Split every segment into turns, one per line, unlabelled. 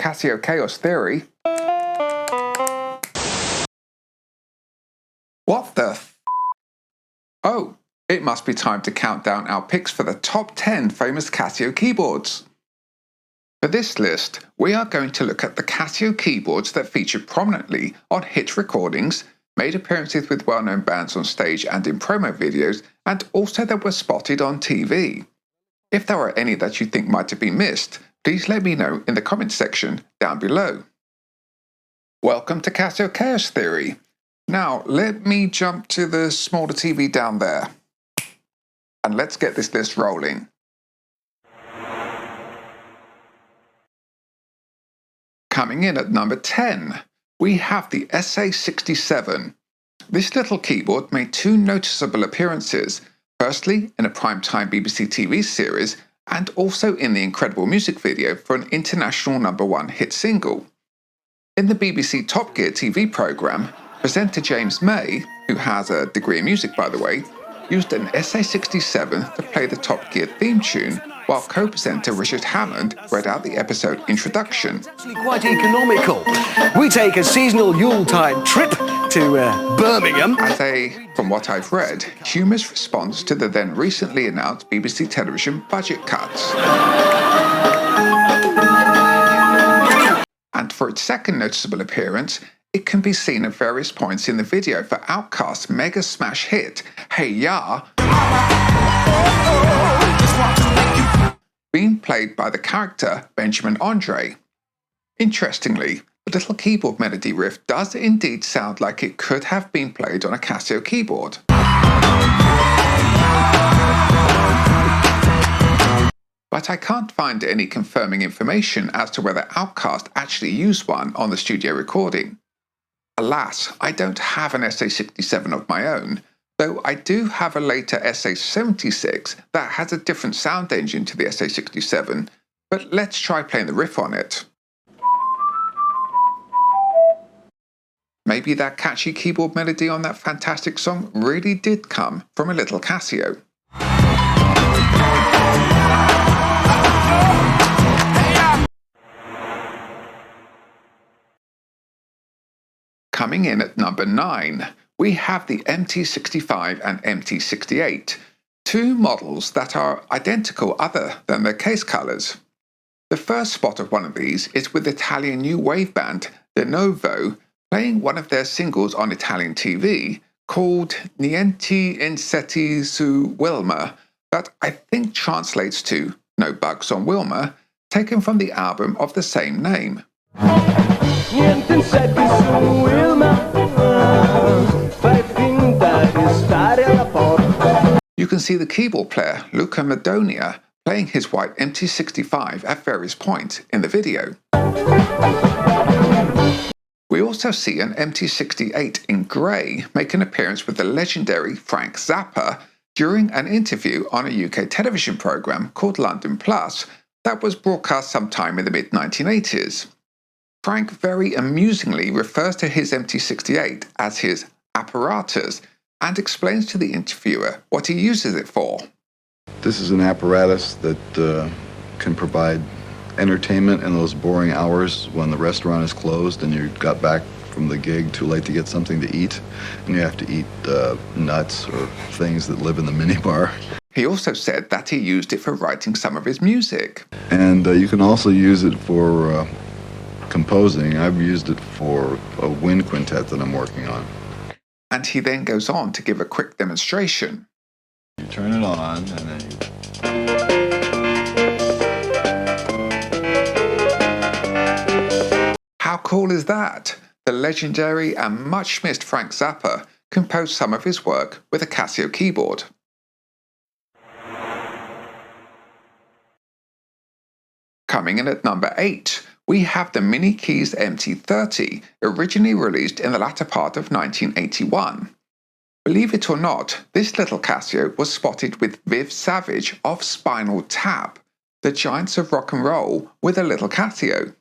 Casio Chaos Theory. What the Oh, it must be time to count down our picks for the top 10 famous Casio keyboards. For this list, we are going to look at the Casio keyboards that featured prominently on hit recordings, made appearances with well-known bands on stage and in promo videos, and also that were spotted on TV. If there are any that you think might have been missed, please let me know in the comments section down below. Welcome to Casio Chaos Theory. Now, let me jump to the smaller TV down there. And let's get this list rolling. Coming in at number 10, we have the SA67. This little keyboard made two noticeable appearances, firstly in a primetime BBC TV series and also in the incredible music video for an international #1 hit single. In the BBC Top Gear TV programme, presenter James May, who has a degree in music by the way, used an SA67 to play the Top Gear theme tune, while co-presenter Richard Hammond read out the episode introduction.
It's actually quite economical. We take a seasonal Yuletide trip to Birmingham.
As a, from what I've read, humorous response to the then recently announced BBC television budget cuts. And for its second noticeable appearance, it can be seen at various points in the video for Outkast's mega smash hit, Hey Ya, being played by the character Benjamin Andre. Interestingly, the little keyboard melody riff does indeed sound like it could have been played on a Casio keyboard. But I can't find any confirming information as to whether Outkast actually used one on the studio recording. Alas, I don't have an SA67 of my own, though I do have a later SA76 that has a different sound engine to the SA67, but let's try playing the riff on it. Maybe that catchy keyboard melody on that fantastic song really did come from a little Casio. Coming in at number 9, we have the MT65 and MT68, two models that are identical other than their case colours. The first spot of one of these is with Italian new wave band De Novo playing one of their singles on Italian TV called Niente Insetti su Wilma, that I think translates to No Bugs on Wilma, taken from the album of the same name. You can see the keyboard player Luca Madonia playing his white MT65 at various points in the video. We also see an MT68 in grey make an appearance with the legendary Frank Zappa during an interview on a UK television programme called London Plus that was broadcast sometime in the mid-1980s. Frank very amusingly refers to his MT68 as his apparatus and explains to the interviewer what he uses it for.
This is an apparatus that can provide entertainment in those boring hours when the restaurant is closed and you got back from the gig too late to get something to eat, and you have to eat nuts or things that live in the minibar.
He also said that he used it for writing some of his music.
And you can also use it for composing. I've used it for a wind quintet that I'm working on.
And he then goes on to give a quick demonstration.
You turn it on and then you...
How cool is that? The legendary and much missed Frank Zappa composed some of his work with a Casio keyboard. Coming in at number 8, we have the Mini Keys MT30, originally released in the latter part of 1981. Believe it or not, this little Casio was spotted with Viv Savage of Spinal Tap, the giants of rock and roll, with a little Casio.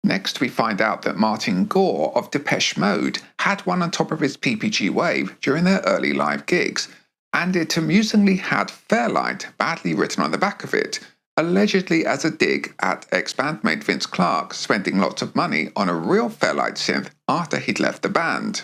Next, we find out that Martin Gore of Depeche Mode had one on top of his PPG Wave during their early live gigs, and it amusingly had Fairlight badly written on the back of it, allegedly as a dig at ex-bandmate Vince Clarke spending lots of money on a real Fairlight synth after he'd left the band.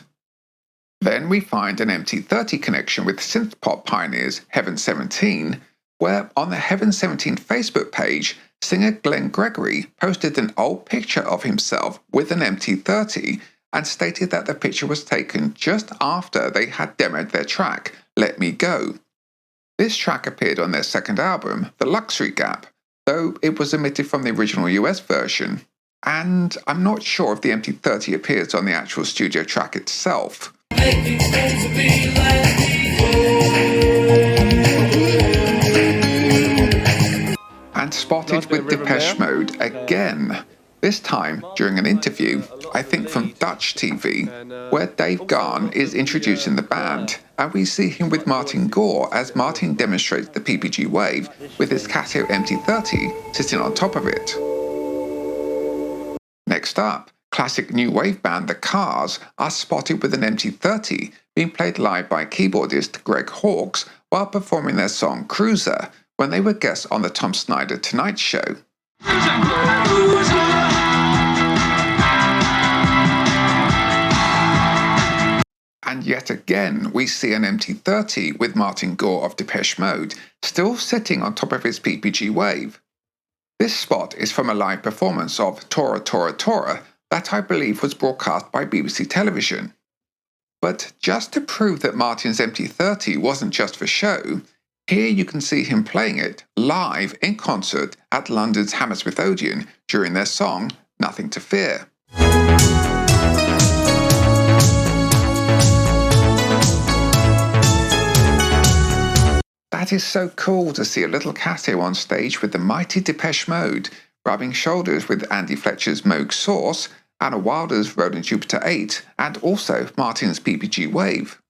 Then we find an MT30 connection with synthpop pioneers Heaven 17, where on the Heaven 17 Facebook page, singer Glenn Gregory posted an old picture of himself with an MT30 and stated that the picture was taken just after they had demoed their track, Let Me Go. This track appeared on their second album, The Luxury Gap, though it was omitted from the original US version, and I'm not sure if the MT30 appears on the actual studio track itself. And spotted with Depeche Mode again, this time during an interview, I think from Dutch TV, where Dave Gahan is introducing the band, and we see him with Martin Gore as Martin demonstrates the PPG Wave with his Casio MT30 sitting on top of it. Next up, classic new wave band The Cars are spotted with an MT30 being played live by keyboardist Greg Hawkes while performing their song Cruiser when they were guests on the Tom Snyder Tonight Show. And yet again, we see an MT30 with Martin Gore of Depeche Mode still sitting on top of his PPG Wave. This spot is from a live performance of Tora Tora Tora that I believe was broadcast by BBC Television. But just to prove that Martin's MT30 wasn't just for show, here you can see him playing it live in concert at London's Hammersmith Odeon during their song Nothing to Fear. That is so cool to see a little Casio on stage with the mighty Depeche Mode, rubbing shoulders with Andy Fletcher's Moog Source, Anna Wilder's Roland Jupiter 8, and also Martin's PPG Wave.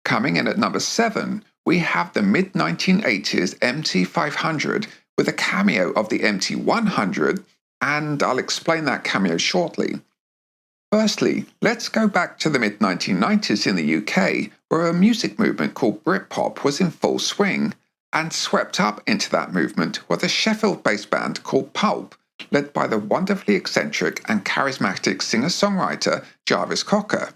Coming in at number 7, we have the mid-1980s MT500 with a cameo of the MT100, and I'll explain that cameo shortly. Firstly, let's go back to the mid-1990s in the UK, where a music movement called Britpop was in full swing, and swept up into that movement was a Sheffield-based band called Pulp, led by the wonderfully eccentric and charismatic singer-songwriter Jarvis Cocker.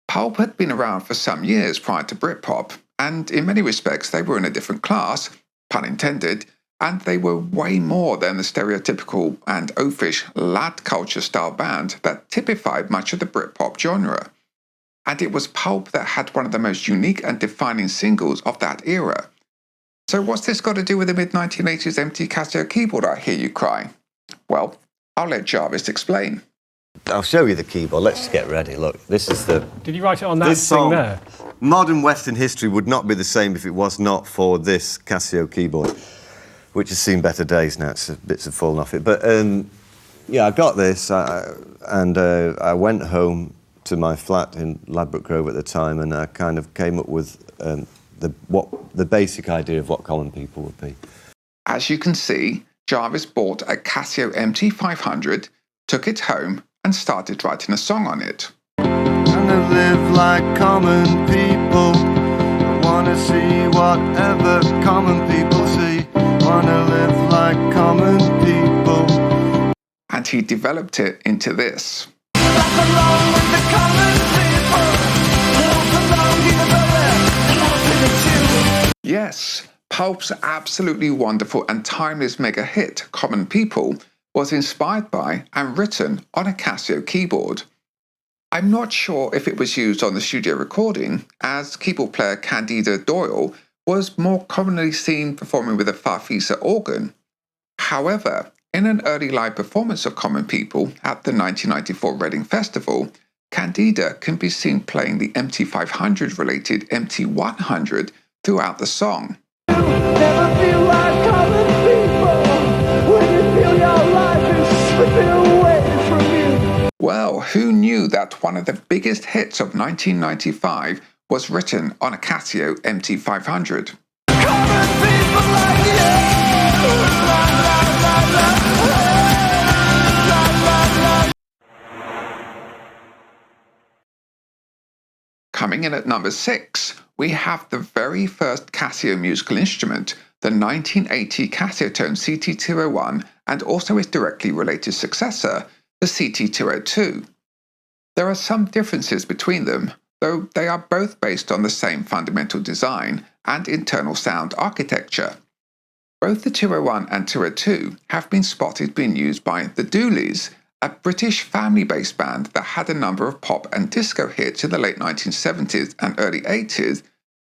Pulp had been around for some years prior to Britpop, and in many respects they were in a different class, pun intended, and they were way more than the stereotypical and oafish lad culture style band that typified much of the Britpop genre. And it was Pulp that had one of the most unique and defining singles of that era. So what's this got to do with the mid-1980s MT Casio keyboard, I hear you cry? Well, I'll let Jarvis explain.
I'll show you the keyboard. Let's just get ready. Look, this is the...
Did you write it on that thing there?
Modern Western history would not be the same if it was not for this Casio keyboard, which has seen better days now. Bits have fallen off it. But, yeah, I got this, and I went home to my flat in Ladbroke Grove at the time, and I kind of came up with the basic idea of what common people would be.
As you can see, Jarvis bought a Casio MT500, took it home, and started writing a song on it.
Wanna live like common people. Wanna see whatever common people see. Wanna live like common people.
And he developed it into this. Yes, Pulp's absolutely wonderful and timeless mega hit, Common People, was inspired by and written on a Casio keyboard. I'm not sure if it was used on the studio recording, as keyboard player Candida Doyle was more commonly seen performing with a Farfisa organ. However, in an early live performance of Common People at the 1994 Reading Festival, Candida can be seen playing the MT500 related MT100 throughout the song.
Never feel like common people when you feel your life is slipping away from you.
Well, who knew that one of the biggest hits of 1995 was written on a Casio MT500?
Common people like you.
Coming in at number 6, we have the very first Casio musical instrument, the 1980 Casiotone CT201, and also its directly related successor, the CT202. There are some differences between them, though they are both based on the same fundamental design and internal sound architecture. Both the 201 and 202 have been spotted being used by the Dooleys, a British family-based band that had a number of pop and disco hits in the late 1970s and early 80s,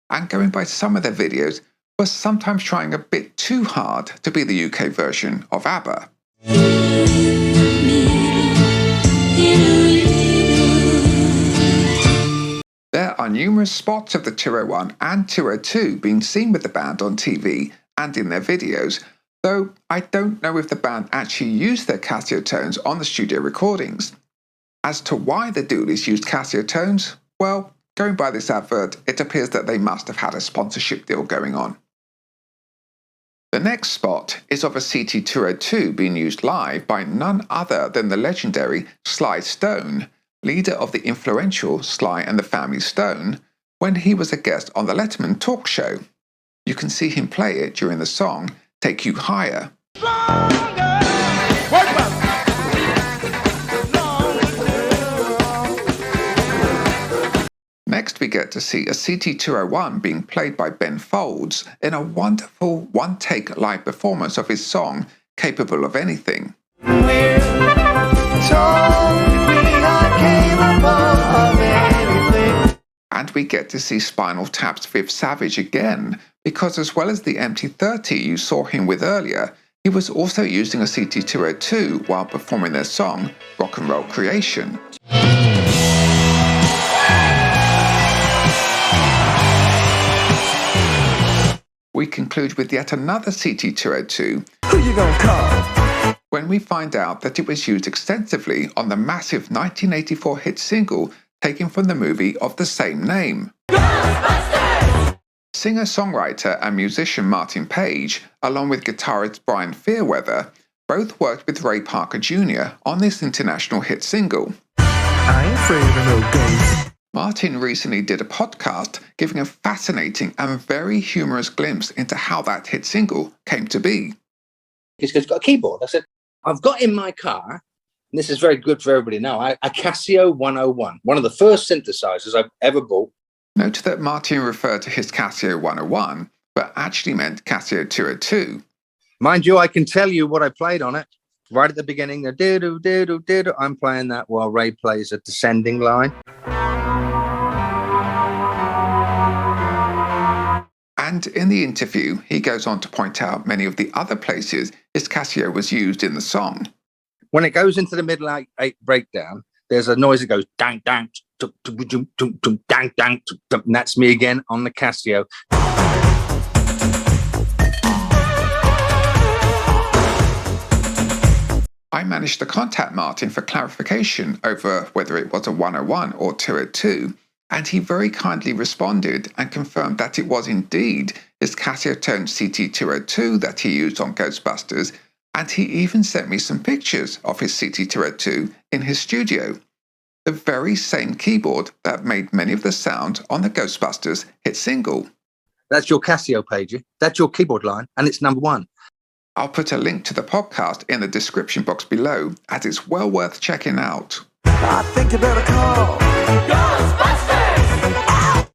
and going by some of their videos, was sometimes trying a bit too hard to be the UK version of ABBA. There are numerous spots of the 201 and 202 being seen with the band on TV and in their videos, though I don't know if the band actually used their Casiotones on the studio recordings. As to why the Dooleys used Casiotones, well, going by this advert, it appears that they must have had a sponsorship deal going on. The next spot is of a CT202 being used live by none other than the legendary Sly Stone, leader of the influential Sly and the Family Stone, when he was a guest on the Letterman talk show. You can see him play it during the song Take You Higher. Next we get to see a CT201 being played by Ben Folds in a wonderful one-take live performance of his song Capable of Anything. And we get to see Spinal Tap's Viv Savage again, because as well as the MT30 you saw him with earlier, he was also using a CT202 while performing their song Rock and Roll Creation. We conclude with yet another CT202.
Who you gonna call?
When we find out that it was used extensively on the massive 1984 hit single taken from the movie of the same name. Ghostbusters! Singer-songwriter and musician Martin Page, along with guitarist Brian Fairweather, both worked with Ray Parker Jr. on this international hit single.
I ain't afraid of no ghosts.
Martin recently did a podcast giving a fascinating and very humorous glimpse into how that hit single came to be.
He goes, got a keyboard? I said, I've got in my car, and this is very good for everybody now, a Casio 101, one of the first synthesizers I've ever bought.
Note that Martin referred to his Casio 101, but actually meant Casio 202.
Mind you, I can tell you what I played on it. Right at the beginning, the do-do, do-do, do-do, I'm playing that while Ray plays a descending line.
And in the interview, he goes on to point out many of the other places his Casio was used in the song.
When it goes into the middle eight breakdown, there's a noise that goes dang, dang, dang, dang, and that's me again on the Casio.
I managed to contact Martin for clarification over whether it was a 101 or 202, and he very kindly responded and confirmed that it was indeed his Casiotone CT202 that he used on Ghostbusters, and he even sent me some pictures of his CT202 in his studio. The very same keyboard that made many of the sound on the Ghostbusters hit single.
That's your Casio page, that's your keyboard line, and it's number 1.
I'll put a link to the podcast in the description box below, as it's well worth checking out.
I think you better call
Ghostbusters!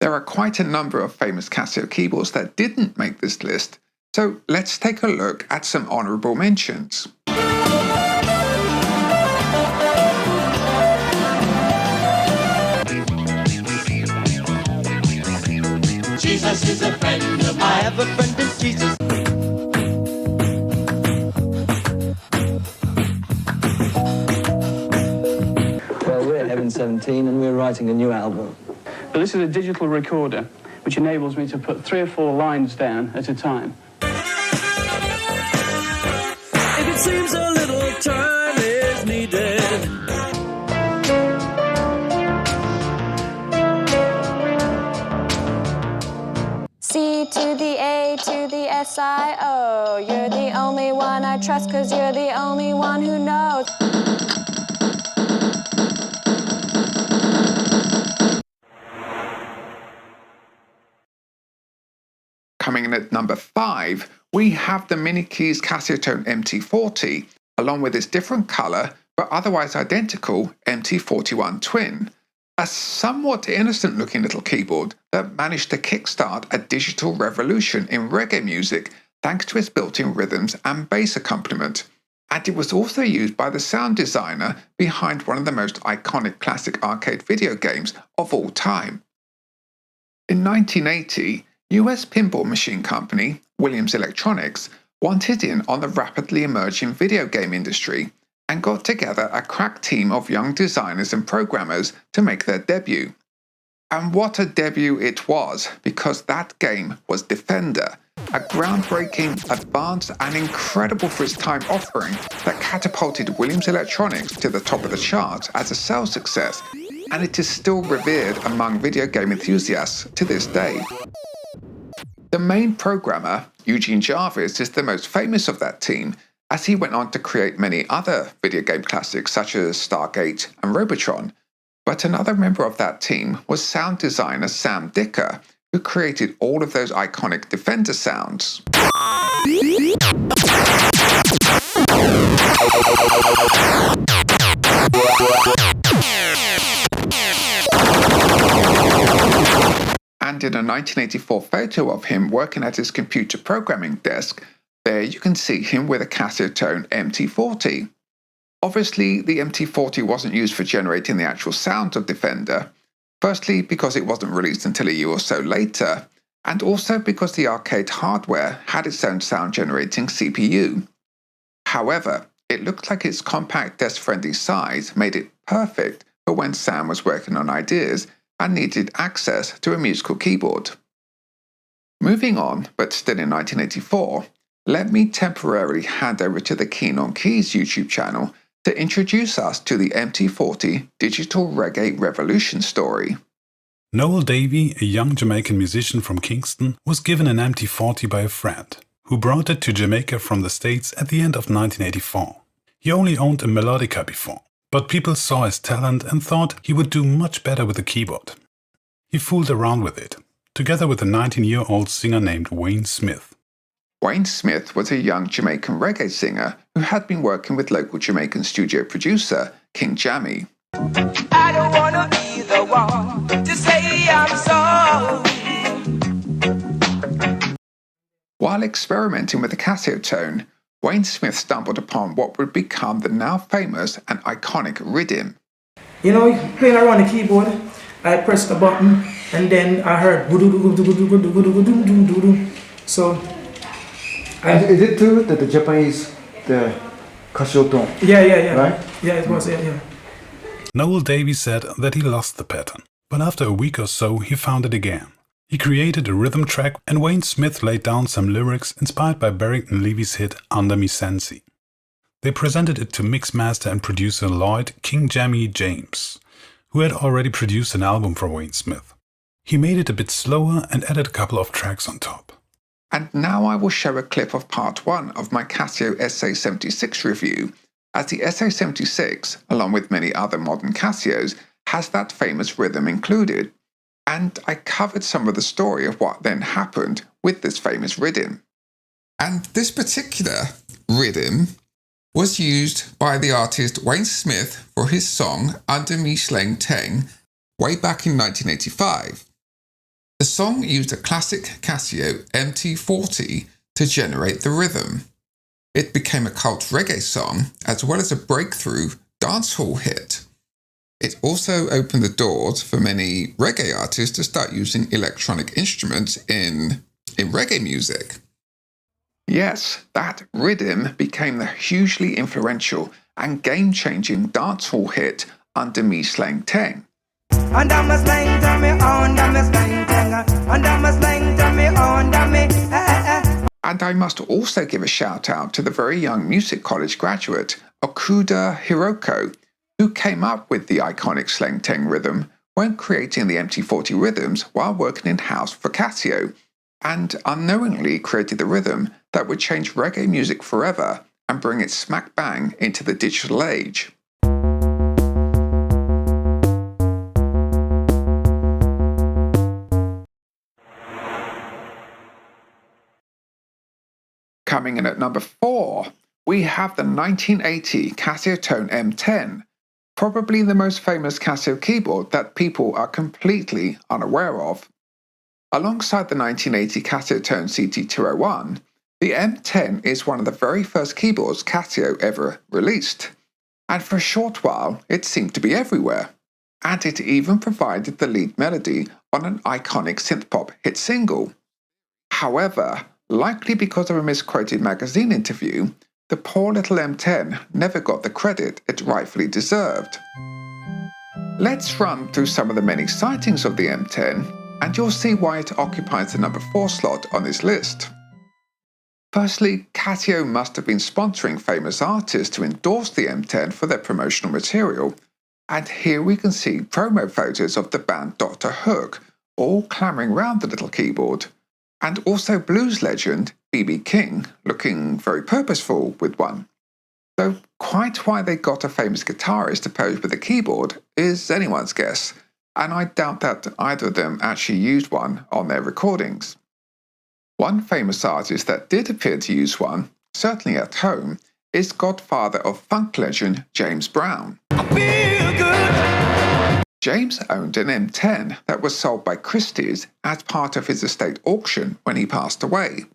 There are quite a number of famous Casio keyboards that didn't make this list, so let's take a look at some honourable mentions.
Jesus is a friend of mine. I have a friend in Jesus.
Well, we're Heaven 17 and we're writing a new album.
But this is a digital recorder, which enables me to put 3 or 4 lines down at a time.
If it seems a little time is needed.
C to the A to the S-I-O. You're the only one I trust, 'cause you're the only one who knows.
Coming in at number 5, we have the Mini Keys Casiotone MT40, along with its different colour but otherwise identical MT41 Twin. A somewhat innocent looking little keyboard that managed to kickstart a digital revolution in reggae music thanks to its built-in rhythms and bass accompaniment. And it was also used by the sound designer behind one of the most iconic classic arcade video games of all time. In 1980, US pinball machine company Williams Electronics wanted in on the rapidly emerging video game industry and got together a crack team of young designers and programmers to make their debut. And what a debut it was, because that game was Defender, a groundbreaking, advanced and incredible for its time offering that catapulted Williams Electronics to the top of the charts as a sales success, and it is still revered among video game enthusiasts to this day. The main programmer, Eugene Jarvis, is the most famous of that team, as he went on to create many other video game classics such as Stargate and Robotron. But another member of that team was sound designer Sam Dicker, who created all of those iconic Defender sounds. And in a 1984 photo of him working at his computer programming desk, there you can see him with a Casiotone MT40. Obviously, the MT40 wasn't used for generating the actual sound of Defender, firstly because it wasn't released until a year or so later, and also because the arcade hardware had its own sound generating CPU. However, it looked like its compact desk-friendly size made it perfect for when Sam was working on ideas and needed access to a musical keyboard. Moving on, but still in 1984, let me temporarily hand over to the Keen on Keys YouTube channel to introduce us to the MT40 digital reggae revolution story.
Noel Davey, a young Jamaican musician from Kingston, was given an MT40 by a friend, who brought it to Jamaica from the States at the end of 1984. He only owned a melodica before, but people saw his talent and thought he would do much better with a keyboard. He fooled around with it, together with a 19-year-old singer named Wayne Smith.
Wayne Smith was a young Jamaican reggae singer who had been working with local Jamaican studio producer King Jammy.
I don't wanna be the one to say I'm sorry.
While experimenting with the Casiotone, Wayne Smith stumbled upon what would become the now famous and iconic rhythm.
You know, playing around the keyboard, I pressed the button and then I heard so
is it true that the Japanese, the Casiotone?
Yeah.
Right?
Yeah, it was, yeah.
Noel Davey said that he lost the pattern, but after a week or so he found it again. He created a rhythm track and Wayne Smith laid down some lyrics inspired by Barrington Levy's hit Under Me Sensi. They presented it to mixmaster and producer Lloyd King Jammy James, who had already produced an album for Wayne Smith. He made it a bit slower and added a couple of tracks on top.
And now I will show a clip of part 1 of my Casio SA76 review, as the SA76, along with many other modern Casios, has that famous rhythm included. And I covered some of the story of what then happened with this famous rhythm. And this particular rhythm was used by the artist Wayne Smith for his song Under Me Sleng Teng way back in 1985. The song used a classic Casio MT40 to generate the rhythm. It became a cult reggae song as well as a breakthrough dancehall hit. It also opened the doors for many reggae artists to start using electronic instruments in reggae music. Yes, that rhythm became the hugely influential and game-changing dancehall hit Under Me Sleng Teng.
Under me slang to me, under me slang teng, under me slang to me, under me.
And I must also give a shout out to the very young music college graduate Okuda Hiroko, who came up with the iconic Sleng Teng rhythm when creating the MT40 rhythms while working in-house for Casio, and unknowingly created the rhythm that would change reggae music forever and bring it smack bang into the digital age. Coming in at number 4, we have the 1980 Casiotone M10, probably the most famous Casio keyboard that people are completely unaware of. Alongside the 1980 Casiotone CT201, the M10 is one of the very first keyboards Casio ever released, and for a short while it seemed to be everywhere, and it even provided the lead melody on an iconic synthpop hit single. However, likely because of a misquoted magazine interview, the poor little M10 never got the credit it rightfully deserved. Let's run through some of the many sightings of the M10, and you'll see why it occupies the number 4 slot on this list. Firstly, Casio must have been sponsoring famous artists to endorse the M10 for their promotional material, and here we can see promo photos of the band Dr. Hook, all clamoring round the little keyboard, and also blues legend B.B. King looking very purposeful with one. Though quite why they got a famous guitarist to pose with a keyboard is anyone's guess, and I doubt that either of them actually used one on their recordings. One famous artist that did appear to use one, certainly at home, is godfather of funk legend James Brown. James owned an M10 that was sold by Christie's as part of his estate auction when he passed away.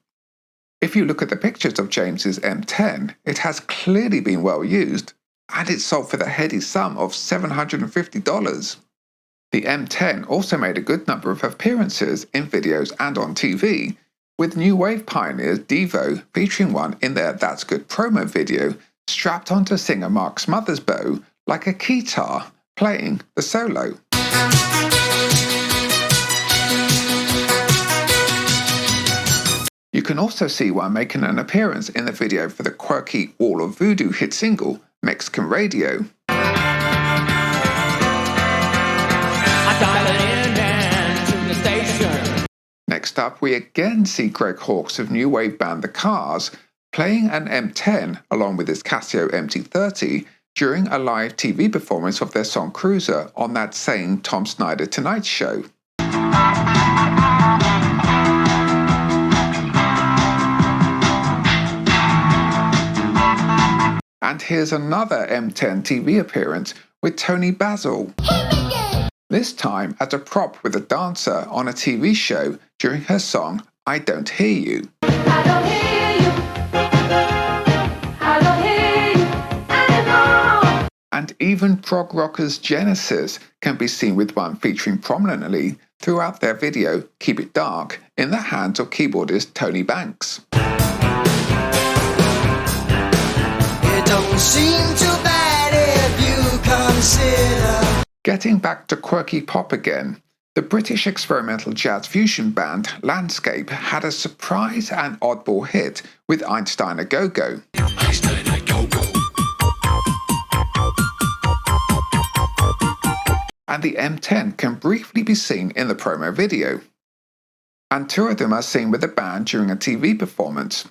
If you look at the pictures of James's M10, it has clearly been well used, and it sold for the heady sum of $750. The M10 also made a good number of appearances in videos and on TV, with new wave pioneers Devo featuring one in their That's Good promo video strapped onto singer Mark Smothers' bow like a keytar, playing the solo. You can also see one making an appearance in the video for the quirky Wall of Voodoo hit single Mexican Radio. Next up, we again see Greg Hawkes of new wave band The Cars playing an M10 along with his Casio MT30 during a live TV performance of their song Cruiser on that same Tom Snyder Tonight Show. And here's another M10 TV appearance with Tony Basil. This time as a prop with a dancer on a TV show during her song I Don't Hear You.
I don't hear you. I don't hear you anymore.
And even prog rockers Genesis can be seen with one featuring prominently throughout their video Keep It Dark in the hands of keyboardist Tony Banks.
It don't seem too bad if you consider.
Getting back to quirky pop again, the British experimental jazz fusion band Landscape had a surprise and oddball hit with Einstein a Go-Go. And the M10 can briefly be seen in the promo video. And two of them are seen with the band during a TV performance.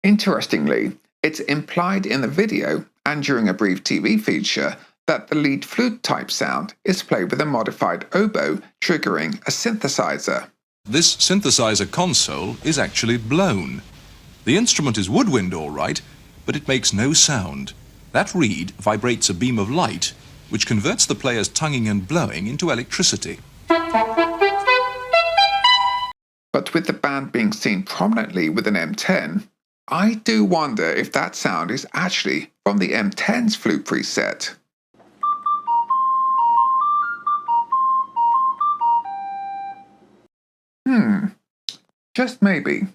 Interestingly, it's implied in the video and during a brief TV feature that the lead flute-type sound is played with a modified oboe triggering a synthesizer.
This synthesizer console is actually blown. The instrument is woodwind all right, but it makes no sound. That reed vibrates a beam of light, which converts the player's tonguing and blowing into electricity.
But with the band being seen prominently with an M10, I do wonder if that sound is actually from the M10's flute preset. Just maybe.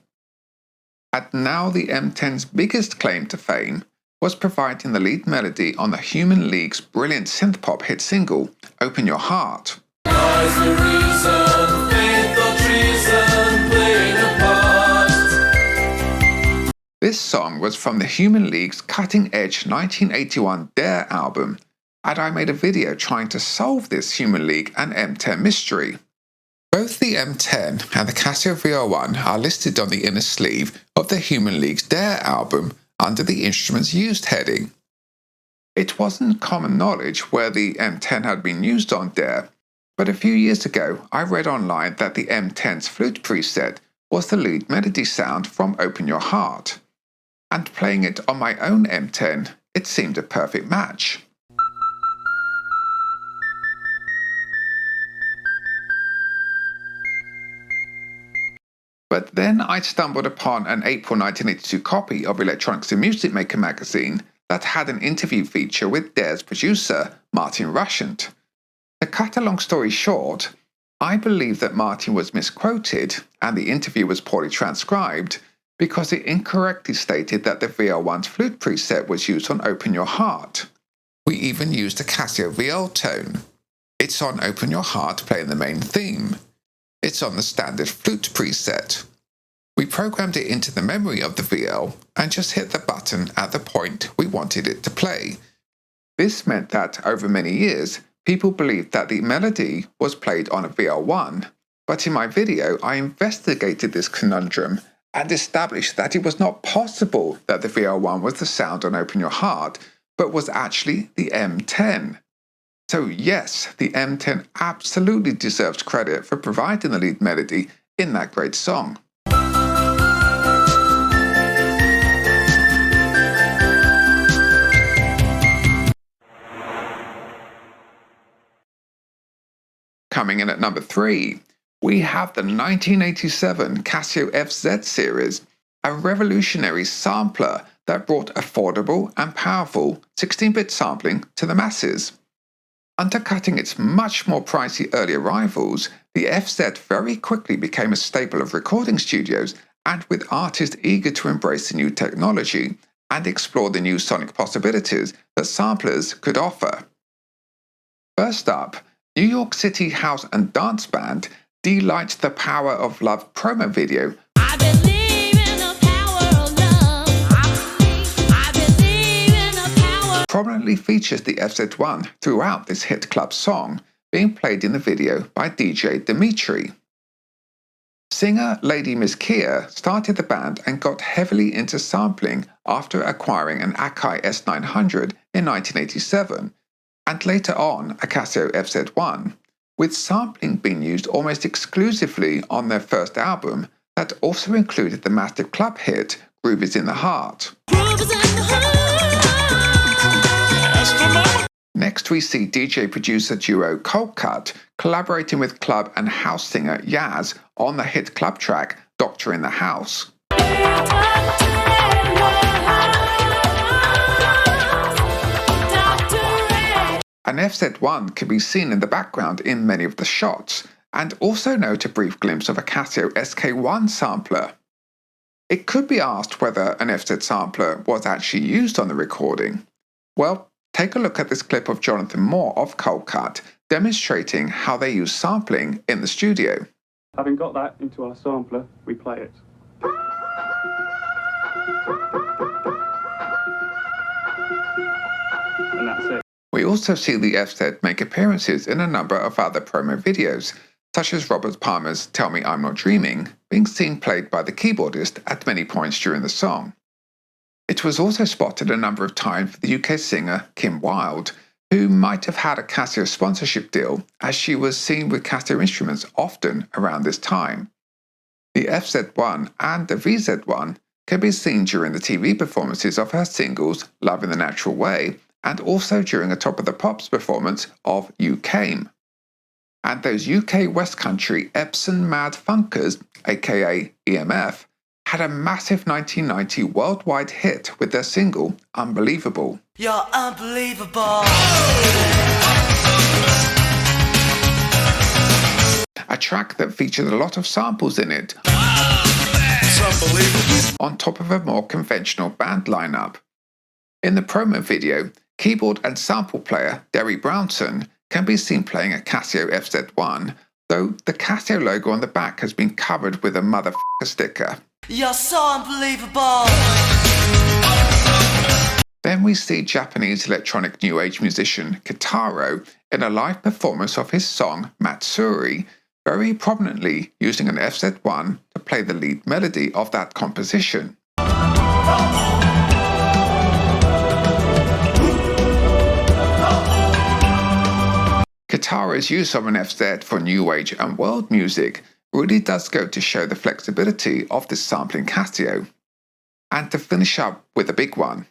And now the M10's biggest claim to fame was providing the lead melody on the Human League's brilliant synthpop hit single, Open Your Heart. This song was from the Human League's cutting-edge 1981 Dare album, and I made a video trying to solve this Human League and M10 mystery. Both the M10 and the Casio VR1 are listed on the inner sleeve of the Human League's Dare album under the Instruments Used heading. It wasn't common knowledge where the M10 had been used on Dare, but a few years ago I read online that the M10's flute preset was the lead melody sound from Open Your Heart, and playing it on my own M10, it seemed a perfect match. But then I stumbled upon an April 1982 copy of Electronics and Music Maker magazine that had an interview feature with Dare's producer, Martin Rushent. To cut a long story short, I believe that Martin was misquoted and the interview was poorly transcribed because it incorrectly stated that the VL1's flute preset was used on Open Your Heart. We even used the Casio VL tone. It's on Open Your Heart playing the main theme. It's on the standard flute preset. We programmed it into the memory of the VL and just hit the button at the point we wanted it to play. This meant that over many years, people believed that the melody was played on a VL1, but in my video I investigated this conundrum and established that it was not possible that the VL1 was the sound on Open Your Heart, but was actually the M10. So yes, the M10 absolutely deserves credit for providing the lead melody in that great song. Coming in at number 3, we have the 1987 Casio FZ series, a revolutionary sampler that brought affordable and powerful 16-bit sampling to the masses. Undercutting its much more pricey earlier rivals, the FZ very quickly became a staple of recording studios and with artists eager to embrace the new technology and explore the new sonic possibilities that samplers could offer. First up, New York City house and dance band Delight the Power of Love promo video prominently features the FZ1 throughout this hit club song, being played in the video by DJ Dimitri. Singer Lady Miss Kia started the band and got heavily into sampling after acquiring an Akai S900 in 1987, and later on a Casio FZ1, with sampling being used almost exclusively on their first album that also included the massive club hit Groove Is in the Heart. Next we see DJ-producer duo Cold Cut collaborating with club and house singer Yaz on the hit club track Doctor in the House. An FZ1 can be seen in the background in many of the shots, and also note a brief glimpse of a Casio SK1 sampler. It could be asked whether an FZ sampler was actually used on the recording. Well, take a look at this clip of Jonathan Moore of Cold Cut demonstrating how they use sampling in the studio.
Having got that into our sampler, we play it. And that's it.
We also see the FZ make appearances in a number of other promo videos, such as Robert Palmer's Tell Me I'm Not Dreaming, being seen played by the keyboardist at many points during the song. It was also spotted a number of times for the UK singer Kim Wilde, who might have had a Casio sponsorship deal, as she was seen with Casio instruments often around this time. The FZ1 and the VZ1 can be seen during the TV performances of her singles Love in the Natural Way and also during a Top of the Pops performance of You Came. And those UK West Country Epsom Mad Funkers, aka EMF, had a massive 1990 worldwide hit with their single Unbelievable.
You're unbelievable.
A track that featured a lot of samples in it, on top of a more conventional band lineup. In the promo video, keyboard and sample player Derry Brownson can be seen playing a Casio FZ1, though the Casio logo on the back has been covered with a motherfucker sticker.
You're so unbelievable.
Then we see Japanese electronic new age musician Kitaro in a live performance of his song Matsuri, very prominently using an FZ1 to play the lead melody of that composition. Kitara's use of an FZ for new age and world music really does go to show the flexibility of this sampling Casio. And to finish up with a big one,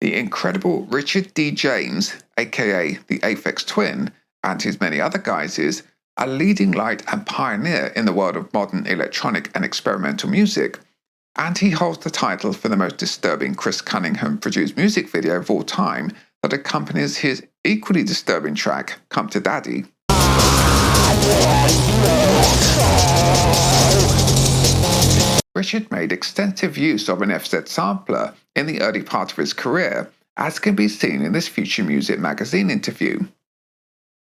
the incredible Richard D. James, aka the Aphex Twin, and his many other guises, a leading light and pioneer in the world of modern electronic and experimental music, and he holds the title for the most disturbing Chris Cunningham-produced music video of all time that accompanies his equally disturbing track, Come to Daddy. Richard made extensive use of an FZ sampler in the early part of his career, as can be seen in this Future Music magazine interview.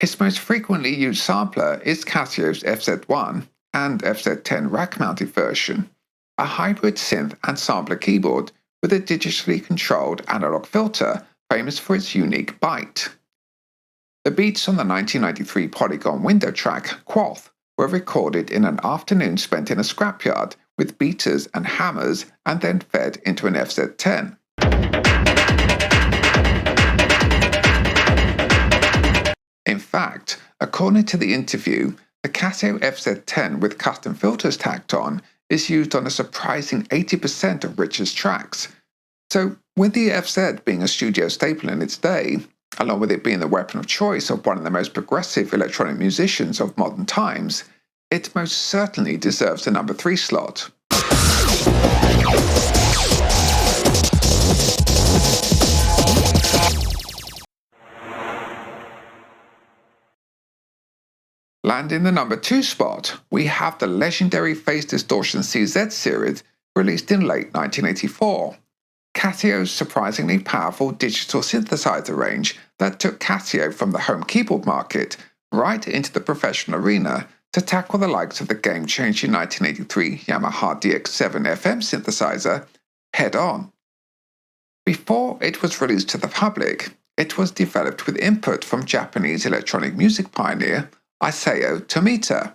His most frequently used sampler is Casio's FZ1 and FZ10 rack-mounted version, a hybrid synth and sampler keyboard with a digitally controlled analog filter famous for its unique bite. The beats on the 1993 Polygon window track, Quoth, were recorded in an afternoon spent in a scrapyard with beaters and hammers and then fed into an FZ10. In fact, according to the interview, the Casio FZ10 with custom filters tacked on is used on a surprising 80% of Richard's tracks. So, with the FZ being a studio staple in its day, along with it being the weapon of choice of one of the most progressive electronic musicians of modern times, it most certainly deserves the number 3 slot. Landing the number 2 spot, we have the legendary Phase Distortion CZ series released in late 1984. Casio's surprisingly powerful digital synthesizer range that took Casio from the home keyboard market right into the professional arena to tackle the likes of the game-changing 1983 Yamaha DX7 FM synthesizer head on. Before it was released to the public, it was developed with input from Japanese electronic music pioneer Isao Tomita,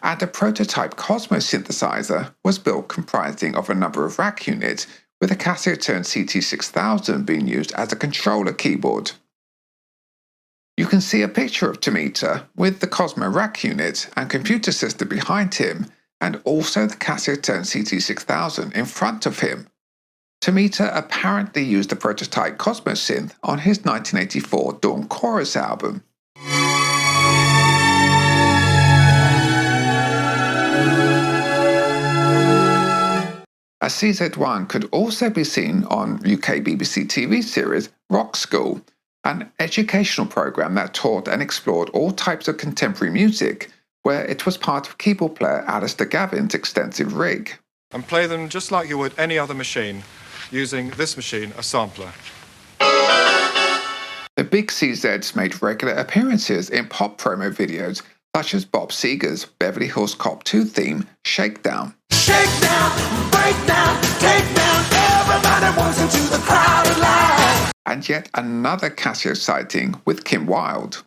and a prototype Cosmos synthesizer was built comprising of a number of rack units, with a Casiotone CT6000 being used as a controller keyboard. You can see a picture of Tomita with the Cosmo rack unit and computer system behind him, and also the Casiotone CT6000 in front of him. Tomita apparently used the prototype Cosmo synth on his 1984 Dawn Chorus album. A CZ1 could also be seen on UK BBC TV series Rock School, an educational programme that taught and explored all types of contemporary music, where it was part of keyboard player Alistair Gavin's extensive rig.
And play them just like you would any other machine, using this machine, a sampler.
The big CZs made regular appearances in pop promo videos such as Bob Seger's Beverly Hills Cop 2 theme, Shakedown.
Shakedown, breakdown, take down, everybody wants into the crowded line.
And yet another Casio sighting with Kim Wilde.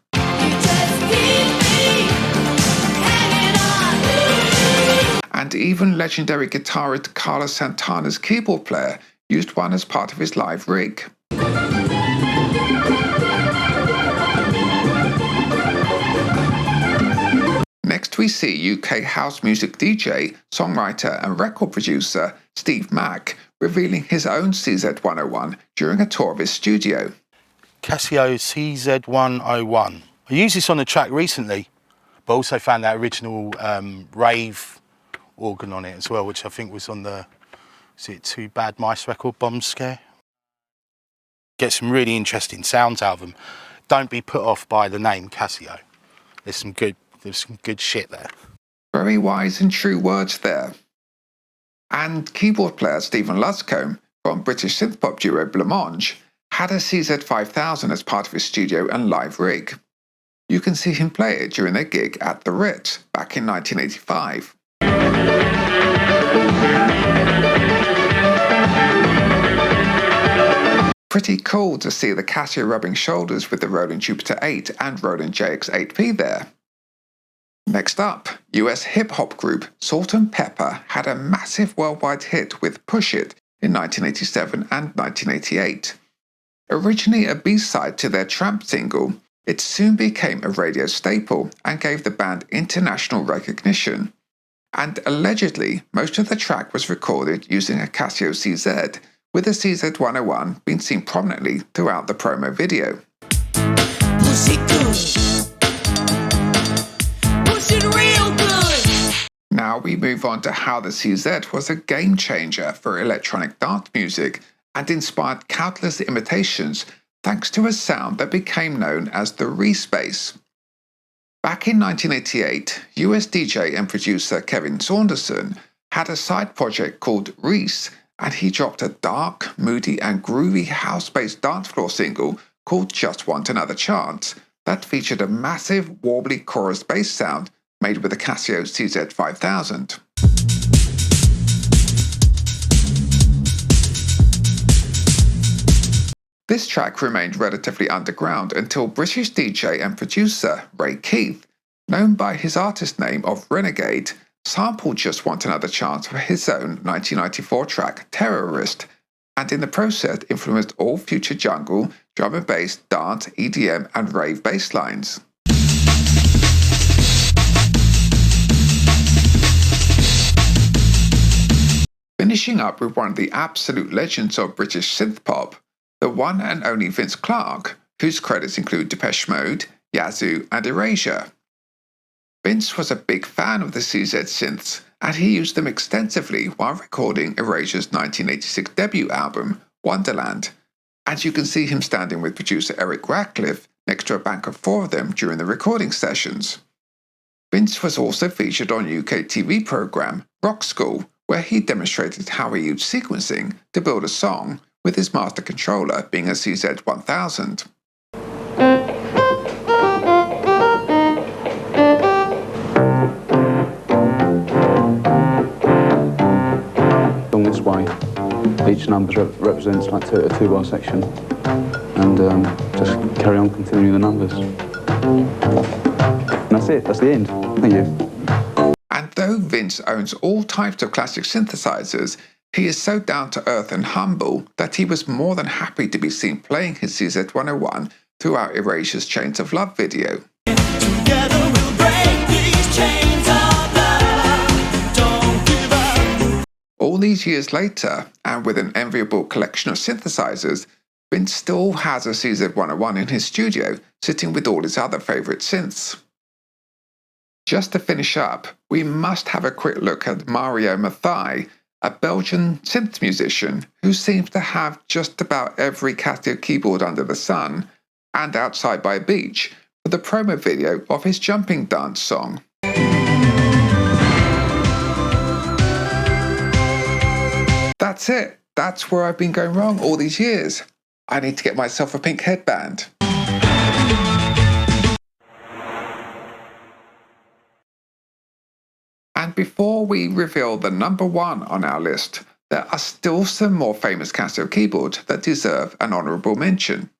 And even legendary guitarist Carlos Santana's keyboard player used one as part of his live rig. Next we see UK house music DJ, songwriter and record producer Steve Mack revealing his own CZ101 during a tour of his studio.
Casio CZ101. I used this on a track recently, but also found that original rave organ on it as well, which I think was on the, is it Too Bad Mice record, Bomb Scare? Get some really interesting sounds out of them. Don't be put off by the name Casio. There's some good shit there.
Very wise and true words there. And keyboard player Stephen Luscombe from British synthpop duo Blancmange had a CZ5000 as part of his studio and live rig. You can see him play it during their gig at the Ritz back in 1985. Pretty cool to see the Casio rubbing shoulders with the Roland Jupiter 8 and Roland JX8P there. Next up, US hip-hop group Salt-N-Pepa had a massive worldwide hit with Push It in 1987 and 1988. Originally a B-side to their Tramp single, it soon became a radio staple and gave the band international recognition. and allegedly most of the track was recorded using a Casio CZ, with the CZ101 being seen prominently throughout the promo video.
Push it good. Push it real good.
Now we move on to how the CZ was a game changer for electronic dance music and inspired countless imitations thanks to a sound that became known as the Reese-bass. Back in 1988, US DJ and producer Kevin Saunderson had a side project called Reese, and he dropped a dark, moody and groovy house-based dance floor single called Just Want Another Chance that featured a massive warbly chorus bass sound made with a Casio CZ5000. This track remained relatively underground until British DJ and producer Ray Keith, known by his artist name of Renegade, sampled Just Want Another Chance for his own 1994 track Terrorist, and in the process influenced all future jungle, drum and bass, dance, EDM and rave bass lines. Finishing up with one of the absolute legends of British synthpop, the one and only Vince Clarke, whose credits include Depeche Mode, Yazoo and Erasure. Vince was a big fan of the CZ synths, and he used them extensively while recording Erasure's 1986 debut album, Wonderland, and you can see him standing with producer Eric Radcliffe next to a bank of 4 of them during the recording sessions. Vince was also featured on UK TV programme Rock School, where he demonstrated how he used sequencing to build a song, with his master controller being a CZ1000.
Along this way, each number represents like a 2-bar section, and just carry on continuing the numbers. And that's it, that's the end. Thank you.
And though Vince owns all types of classic synthesizers, he is so down to earth and humble that he was more than happy to be seen playing his CZ101 throughout Erasure's Chains of Love video.
Together we'll break these chains of love. Don't give up.
All these years later, and with an enviable collection of synthesizers, Vince still has a CZ101 in his studio, sitting with all his other favourite synths. Just to finish up, we must have a quick look at Mario Mathai, a Belgian synth musician who seems to have just about every Casio keyboard under the sun, and Outside by a Beach, for the promo video of his jumping dance song. That's it. That's where I've been going wrong all these years. I need to get myself a pink headband. And before we reveal the number 1 on our list, there are still some more famous Casio keyboards that deserve an honourable mention.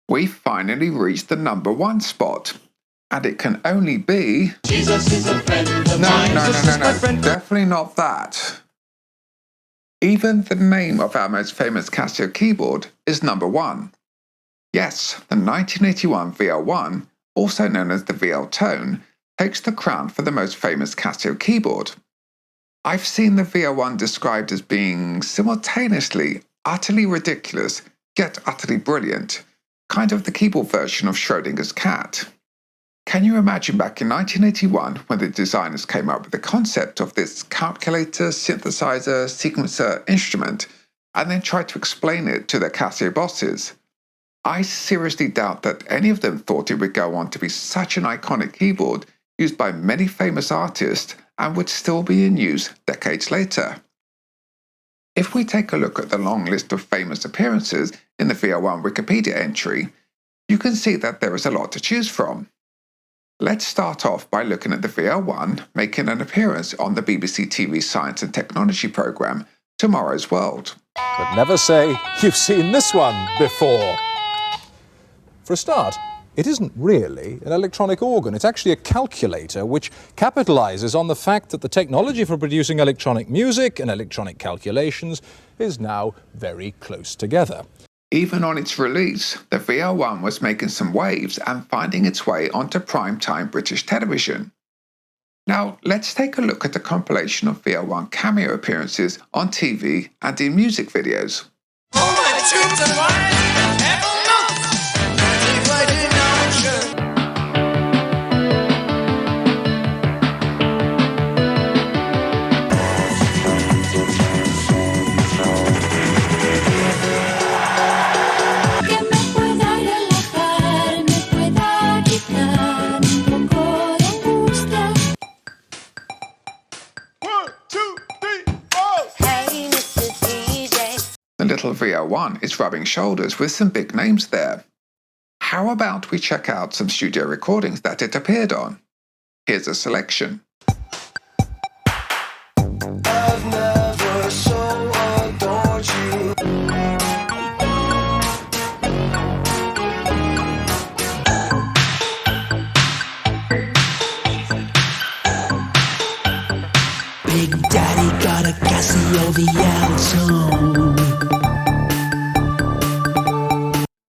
We finally reached the number 1 spot, and it can only be...
Jesus is a friend of
No,
mine.
definitely not that. Even the name of our most famous Casio keyboard is number 1. Yes, the 1981 VL1, also known as the VL Tone, takes the crown for the most famous Casio keyboard. I've seen the VL1 described as being simultaneously utterly ridiculous, yet utterly brilliant, kind of the keyboard version of Schrödinger's cat. Can you imagine back in 1981 when the designers came up with the concept of this calculator, synthesizer, sequencer instrument, and then tried to explain it to their Casio bosses? I seriously doubt that any of them thought it would go on to be such an iconic keyboard used by many famous artists and would still be in use decades later. If we take a look at the long list of famous appearances in the VO1 Wikipedia entry, you can see that there is a lot to choose from. Let's start off by looking at the VO1 making an appearance on the BBC TV Science and Technology programme Tomorrow's World.
But never say, "You've seen this one before." For a start, it isn't really an electronic organ. It's actually a calculator which capitalizes on the fact that the technology for producing electronic music and electronic calculations is now very close together.
Even on its release, the VO1 was making some waves and finding its way onto primetime British television. Now, let's take a look at a compilation of VO1 cameo appearances on TV and in music videos. The little VO1 is rubbing shoulders with some big names there. How about we check out some studio recordings that it appeared on? Here's a selection.
I've never so adored you. Big Daddy got a Casio Chaos.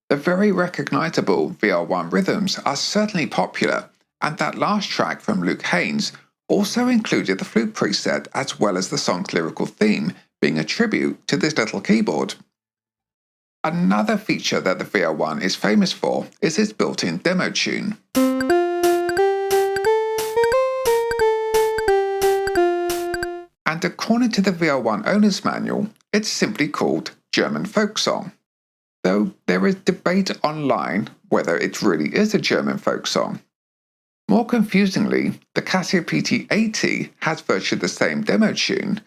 The very recognisable VO1 rhythms are certainly popular, and that last track from Luke Haynes also included the flute preset as well as the song's lyrical theme, being a tribute to this little keyboard. Another feature that the VO1 is famous for is its built-in demo tune. And according to the VO1 owner's manual, it's simply called German folk song. Though there is debate online whether it really is a German folk song. More confusingly, the Casio PT-80 has virtually the same demo tune,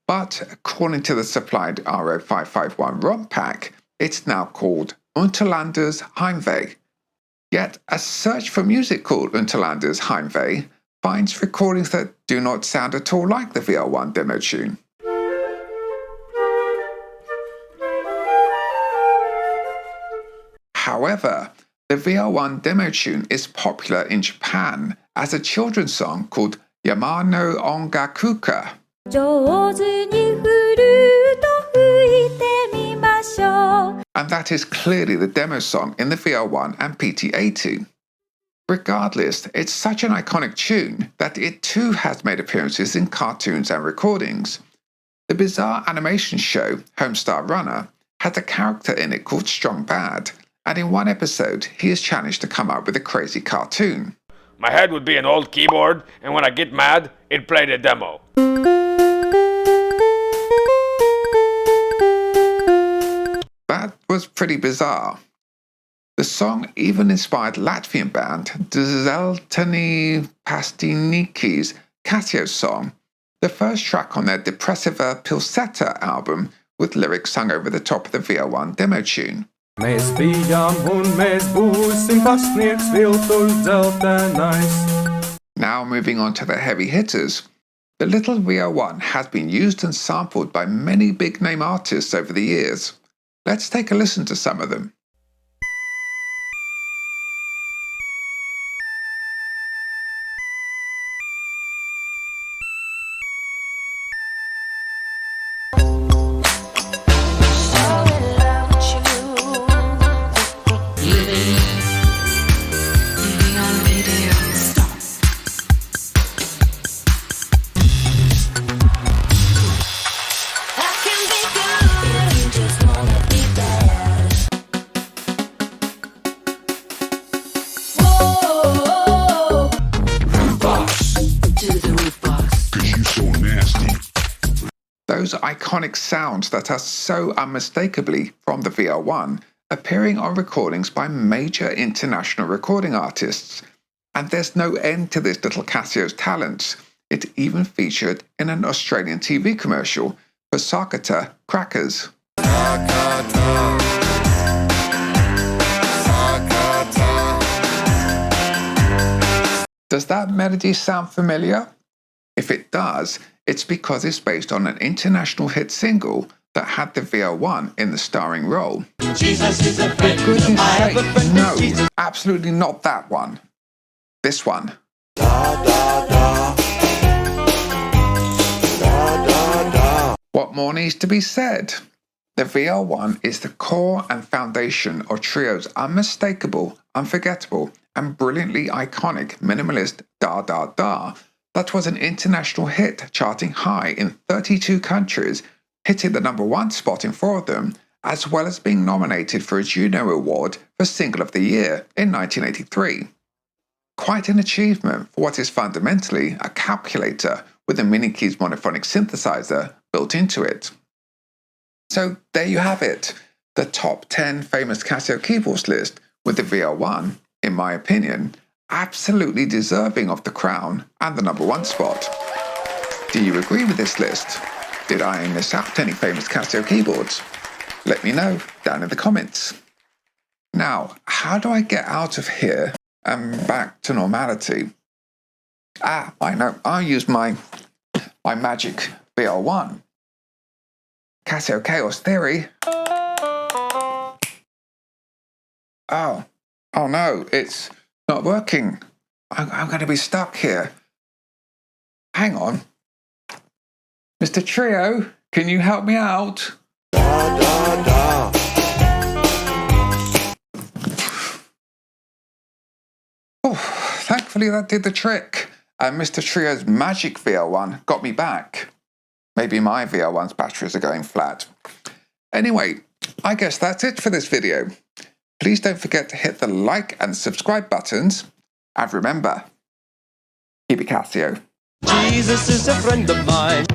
but according to the supplied RO551 ROM pack, it's now called Unterlanders Heimweh. Yet a search for music called Unterlanders Heimweh finds recordings that do not sound at all like the VO1 demo tune. However, the VO1 demo tune is popular in Japan as a children's song called Yamano Ongakuka. And that is clearly the demo song in the VO1 and PT-80. Regardless, it's such an iconic tune that it too has made appearances in cartoons and recordings. The bizarre animation show Homestar Runner had a character in it called Strong Bad, and in one episode he is challenged to come up with a crazy cartoon.
My head would be an old keyboard, and when I get mad, it played a demo.
That was pretty bizarre. The song even inspired Latvian band Zelteni Pastiniki's Casio song, the first track on their Depressiva Pilseta album, with lyrics sung over the top of the VO1 demo tune. Now moving on to the heavy hitters. The little VO1 has been used and sampled by many big name artists over the years. Let's take a listen to some of them. iconic sounds that are so unmistakably from the VR1, appearing on recordings by major international recording artists. And there's no end to this little Casio's talents. It even featured in an Australian TV commercial for Sakata crackers. Does that melody sound familiar? If it does, it's because it's based on an international hit single that had the VR1 in the starring role.
Jesus is a friend.
For goodness sake, no, absolutely not that one. This one. What more needs to be said? The VR1 is the core and foundation of Trio's unmistakable, unforgettable, and brilliantly iconic minimalist Da Da Da that was an international hit, charting high in 32 countries, hitting the #1 spot in 4 of them, as well as being nominated for a Juno Award for Single of the Year in 1983. Quite an achievement for what is fundamentally a calculator with a mini keys monophonic synthesizer built into it. So there you have it, the top 10 famous Casio keyboards list, with the VR1, in my opinion, absolutely deserving of the crown and the #1 spot. Do you agree with this list? Did I miss out any famous Casio keyboards? Let me know down in the comments. Now, how do I get out of here and back to normality? I know, I'll use my magic VR1. Casio Chaos Theory. Oh no, it's not working. I'm going to be stuck here. Hang on. Mr. Trio, can you help me out? Oh, thankfully that did the trick. And Mr. Trio's magic VR1 got me back. Maybe my VR1's batteries are going flat. Anyway, I guess that's it for this video. Please don't forget to hit the like and subscribe buttons. And remember, keep it Casio.
Jesus is a friend of mine.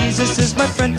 Jesus is my friend.